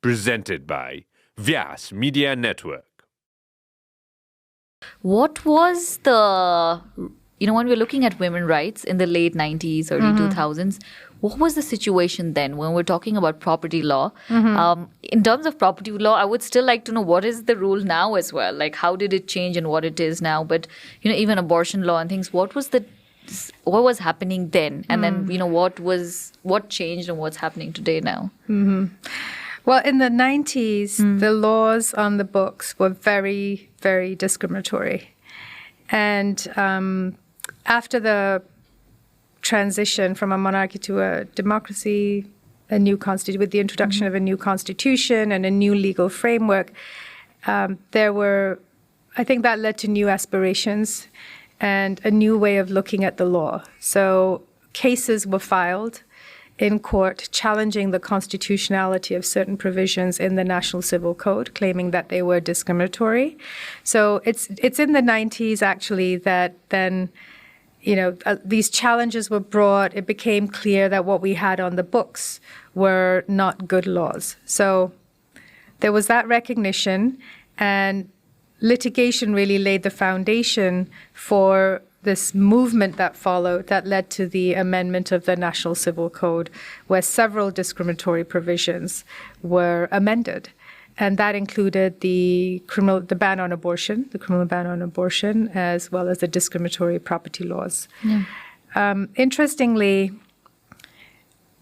Presented by Vyasa Media Network. What was the, when we're looking at women's rights in the late 90s, early 2000s, what was the situation then when we're talking about property law? In terms of property law, I would still like to know what is the rule now as well? Like, how did it change and what it is now? But, even abortion law and things, what was happening then? And then, what changed and what's happening today now? Well, in the 90s, the laws on the books were very, very discriminatory. And after the transition from a monarchy to a democracy, with the introduction of a new constitution and a new legal framework, I think that led to new aspirations and a new way of looking at the law. So cases were filed in court challenging the constitutionality of certain provisions in the National Civil Code, claiming that they were discriminatory. So it's in the 90s, actually, that then, these challenges were brought. It became clear that what we had on the books were not good laws. So there was that recognition, and litigation really laid the foundation for this movement that followed that led to the amendment of the National Civil Code, where several discriminatory provisions were amended. And that included the criminal ban on abortion, as well as the discriminatory property laws. Interestingly,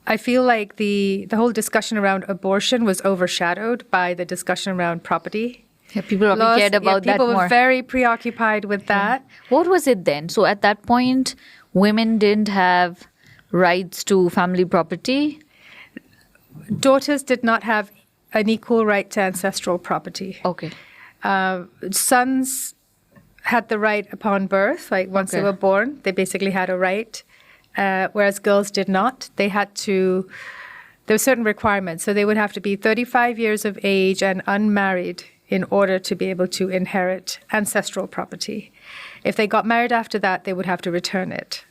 I feel like the whole discussion around abortion was overshadowed by the discussion around property. Yeah, people probably cared about that more. People were very preoccupied with that. What was it then? So at that point, women didn't have rights to family property? Daughters did not have an equal right to ancestral property. Okay. Sons had the right upon birth, like once they were born, they basically had a right, whereas girls did not. There were certain requirements. So they would have to be 35 years of age and unmarried in order to be able to inherit ancestral property. If they got married after that, they would have to return it.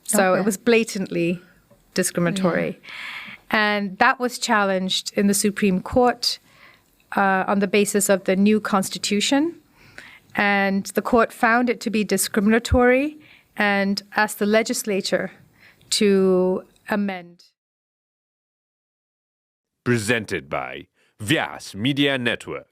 So it was blatantly discriminatory. Yeah. And that was challenged in the Supreme Court on the basis of the new constitution. And the court found it to be discriminatory and asked the legislature to amend. Presented by Vyasa Media Network.